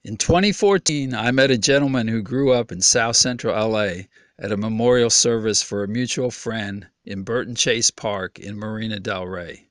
In 2014, I met a gentleman who grew up in South Central LA at a memorial service for a mutual friend in Burton Chase Park in Marina del Rey.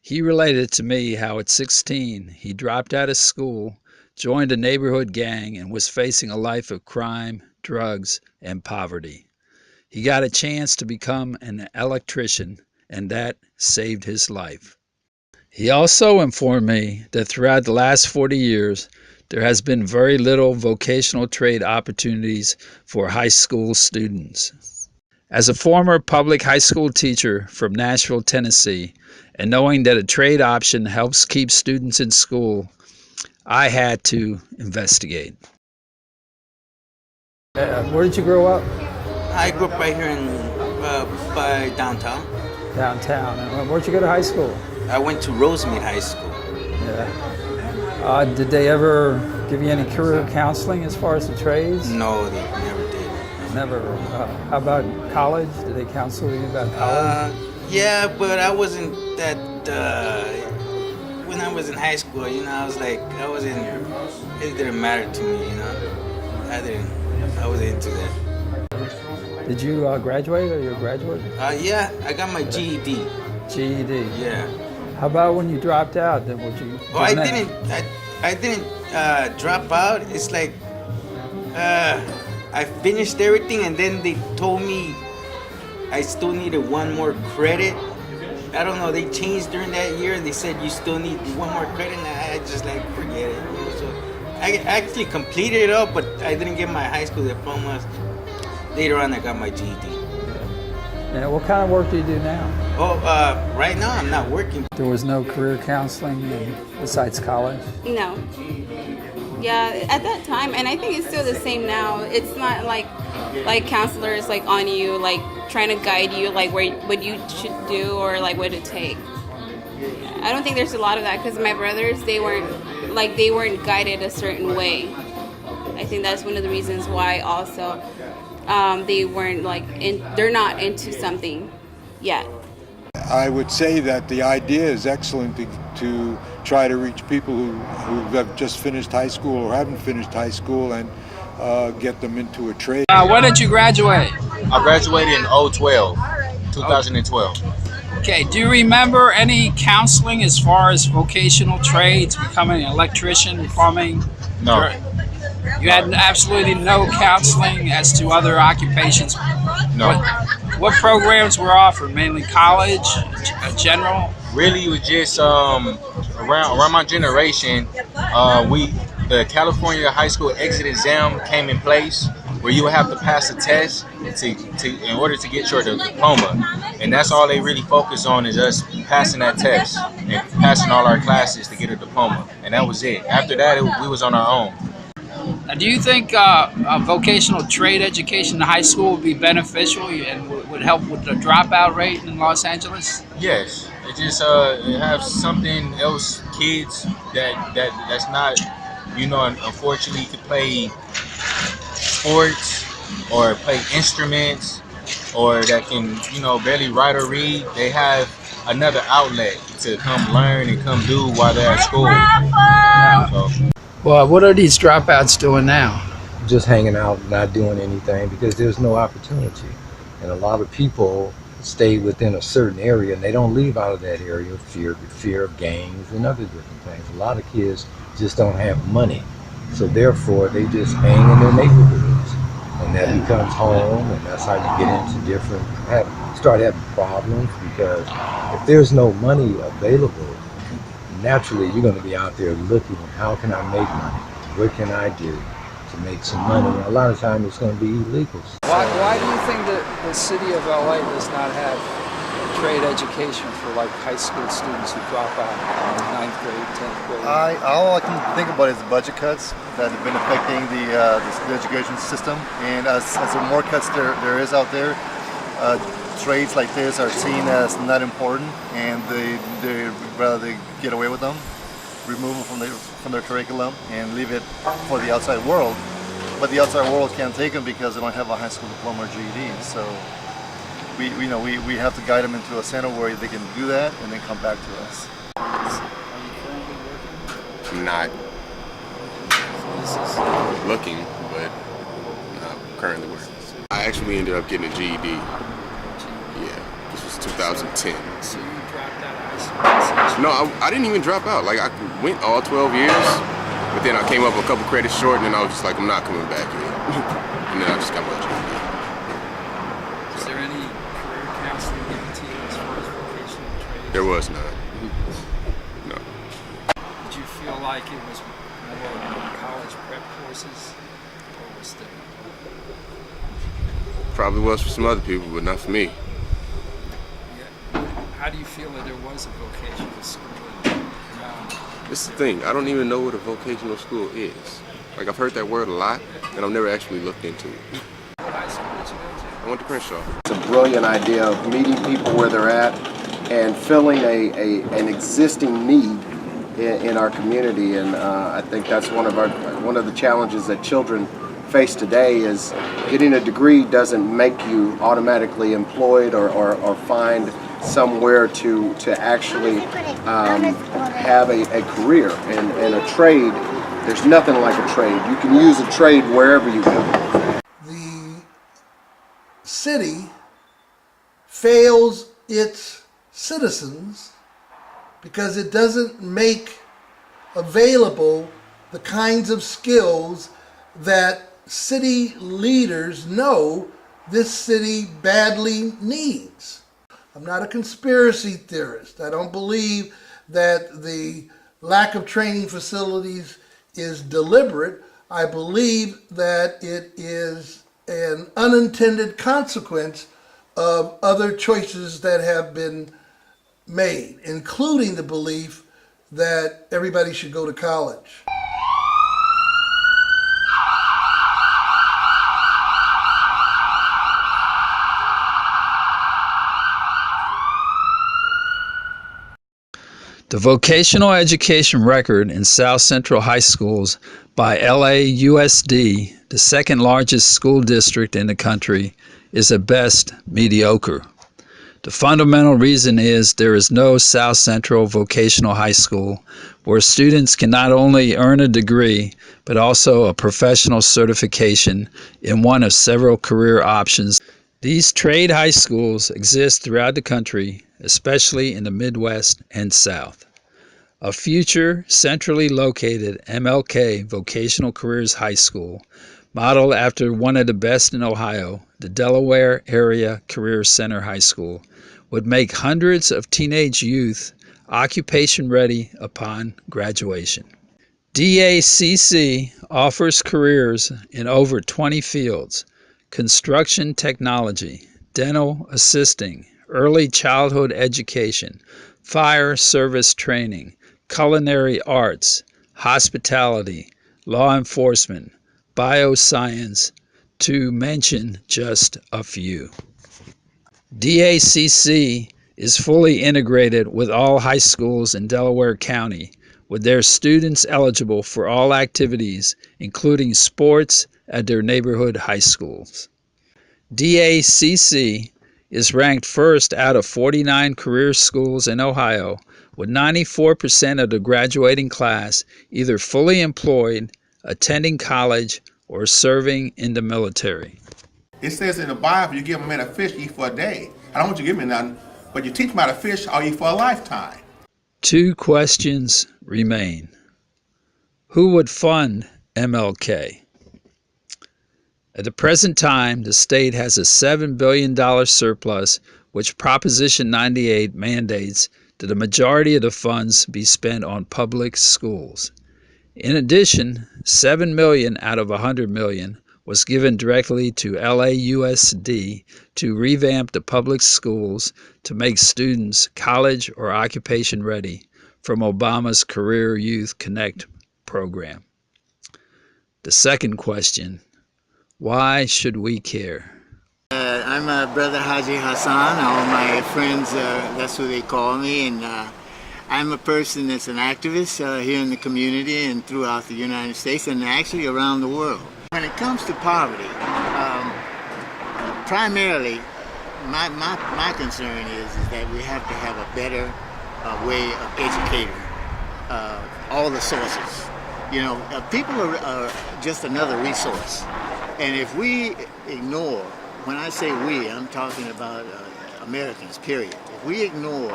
He related to me how at 16 he dropped out of school, joined a neighborhood gang, and was facing a life of crime, drugs, and poverty. He got a chance to become an electrician, and that saved his life. He also informed me that throughout the last 40 years, there has been very little vocational trade opportunities for high school students. As a former public high school teacher from Nashville, Tennessee, and knowing that a trade option helps keep students in school, I had to investigate. Where did you grow up? I grew up right here in by downtown. Downtown. And where'd you go to high school? I went to Rosemead High School. Yeah. Did they ever give you any career counseling as far as the trades? No, they never did. Never. How about college? Did they counsel you about college? Yeah, but I wasn't that. When I was in high school, I was like, it didn't matter to me, I wasn't into that. Did you graduate? Are you a graduate? Yeah, I got my GED. GED. Yeah. How about when you dropped out? Then would you? Oh, I didn't drop out. It's like I finished everything, and then they told me I still needed one more credit. I don't know. They changed during that year, and they said you still need one more credit. And I just like forget it. So I actually completed it all, but I didn't get my high school diploma. Later on, I got my GED. Yeah. What kind of work do you do now? Oh, right now I'm not working. There was no career counseling besides college? No. Yeah, at that time, and I think it's still the same now. It's not like counselors like on you, like trying to guide you, like what you should do or like what to take. I don't think there's a lot of that because my brothers, they weren't guided a certain way. I think that's one of the reasons why also they weren't they're not into something yet. I would say that the idea is excellent to try to reach people who have just finished high school or haven't finished high school and get them into a trade. When did you graduate? I graduated in 2012. Okay, do you remember any counseling as far as vocational trades, becoming an electrician, plumbing? No. You had absolutely no counseling as to other occupations? No. What programs were offered? Mainly college, general? Really, it was just around my generation. The California high school exit exam came in place, where you would have to pass a test in order to get your diploma, and that's all they really focus on is us passing that test and passing all our classes to get a diploma, and that was it. After that, we was on our own. Now, do you think vocational trade education in high school would be beneficial and would help with the dropout rate in Los Angeles? Yes, it just it have something else kids that's not, unfortunately could play sports or play instruments or that can, barely write or read. They have another outlet to come learn and come do while they're at school. Well, what are these dropouts doing now? Just hanging out, not doing anything because there's no opportunity. And a lot of people stay within a certain area and they don't leave out of that area fear of gangs and other different things. A lot of kids just don't have money. So therefore they just hang in their neighborhoods. And that becomes home, and that's how you get into start having problems, because if there's no money available, naturally you're going to be out there looking, how can I make money? What can I do to make some money? And a lot of times it's going to be illegal. Why do you think that the city of LA does not have trade education for high school students who drop out in 9th grade, 10th grade? All I can think about is the budget cuts that have been affecting the education system, and as the more cuts there is out there, trades like this are seen as not important, and they rather get away with them, remove them from their curriculum, and leave it for the outside world. But the outside world can't take them because they don't have a high school diploma or GED. So we have to guide them into a center where they can do that and then come back to us. I'm not. Is classes? Looking, but currently working. I actually ended up getting a GED. Yeah, this was 2010. So you dropped out of high school? No, I didn't even drop out. Like, I went all 12 years, but then I came up a couple credits short, and then I was just like, I'm not coming back here. And then I just got my GED. Is there any career counseling given to you as far as vocational trades? There was none. No. Did you feel like it was more college prep courses, or was there? Probably was for some other people, but not for me. Yeah. How do you feel that there was a vocational school? This is the thing. I don't even know what a vocational school is. Like, I've heard that word a lot, and I've never actually looked into it. What high school did you go to? I went to Crenshaw. It's a brilliant idea of meeting people where they're at and filling an existing need in our community, and I think that's one of the challenges that children face today. Is getting a degree doesn't make you automatically employed or find somewhere to actually have a career and a trade. There's nothing like a trade. You can use a trade wherever you go. The city fails its citizens because it doesn't make available the kinds of skills that city leaders know this city badly needs. I'm not a conspiracy theorist. I don't believe that the lack of training facilities is deliberate. I believe that it is an unintended consequence of other choices that have been made, including the belief that everybody should go to college. The vocational education record in South Central high schools by LAUSD, the second largest school district in the country, is at best mediocre. The fundamental reason is there is no South Central vocational high school where students can not only earn a degree but also a professional certification in one of several career options. These trade high schools exist throughout the country, especially in the Midwest and South. A future centrally located MLK Vocational Careers High School, modeled after one of the best in Ohio, the Delaware Area Career Center High School, would make hundreds of teenage youth occupation ready upon graduation. DACC offers careers in over 20 fields: construction technology, dental assisting, early childhood education, fire service training, culinary arts, hospitality, law enforcement, bioscience, to mention just a few. DACC is fully integrated with all high schools in Delaware County, with their students eligible for all activities, including sports, at their neighborhood high schools. DACC is ranked first out of 49 career schools in Ohio, with 94% of the graduating class either fully employed, attending college, or serving in the military. It says in the Bible, you give a man a fish, eat for a day. I don't want you to give me nothing, but you teach him how to fish, I'll eat for a lifetime. Two questions remain. Who would fund MLK? At the present time, the state has a $7 billion surplus, which Proposition 98 mandates that the majority of the funds be spent on public schools. In addition, $7 million out of $100 million was given directly to LAUSD to revamp the public schools to make students college or occupation ready from Obama's Career Youth Connect program. The second question: why should we care? I'm Brother Haji Hassan. All my friends, that's who they call me. And I'm a person that's an activist here in the community and throughout the United States and actually around the world. When it comes to poverty, primarily my concern is that we have to have a better way of educating all the sources. You know, people are just another resource. And if we ignore, when I say we, I'm talking about Americans, period. If we ignore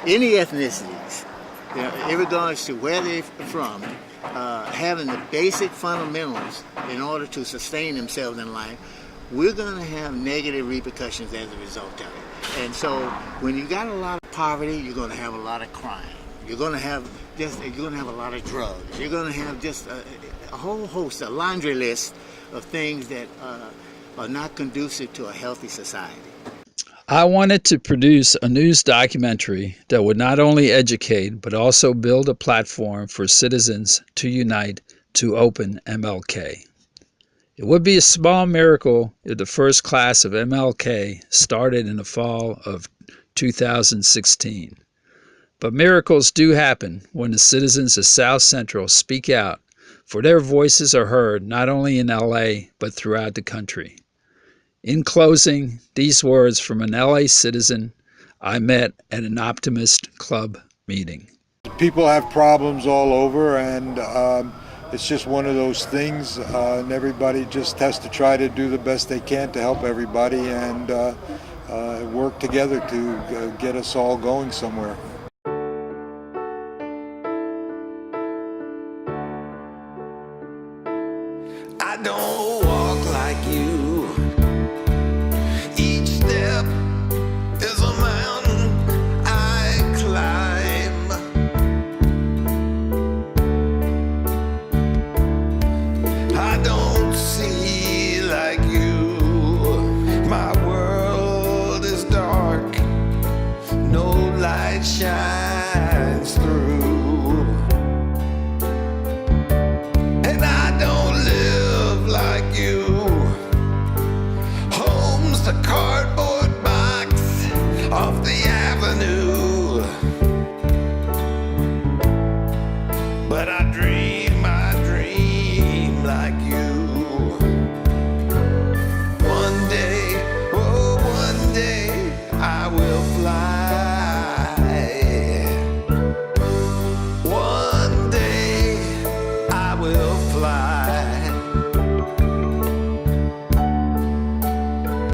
any ethnicities, you know, in regards to where they're from, having the basic fundamentals in order to sustain themselves in life, we're going to have negative repercussions as a result of it. And so when you got a lot of poverty, you're going to have a lot of crime. You're going to have a lot of drugs. You're going to have just a whole host, a laundry list of things that are not conducive to a healthy society. I wanted to produce a news documentary that would not only educate, but also build a platform for citizens to unite to open MLK. It would be a small miracle if the first class of MLK started in the fall of 2016. But miracles do happen when the citizens of South Central speak out, for their voices are heard not only in LA, but throughout the country. In closing, these words from an LA citizen I met at an Optimist Club meeting. People have problems all over, and it's just one of those things, and everybody just has to try to do the best they can to help everybody and work together to get us all going somewhere. I don't walk like you. Each step is a mountain I climb. I don't see like you. My world is dark. No light shines through. And I don't live like you. Home's the cardboard box off the avenue. But I dream like you. One day, oh, one day I will fly. One day I will fly.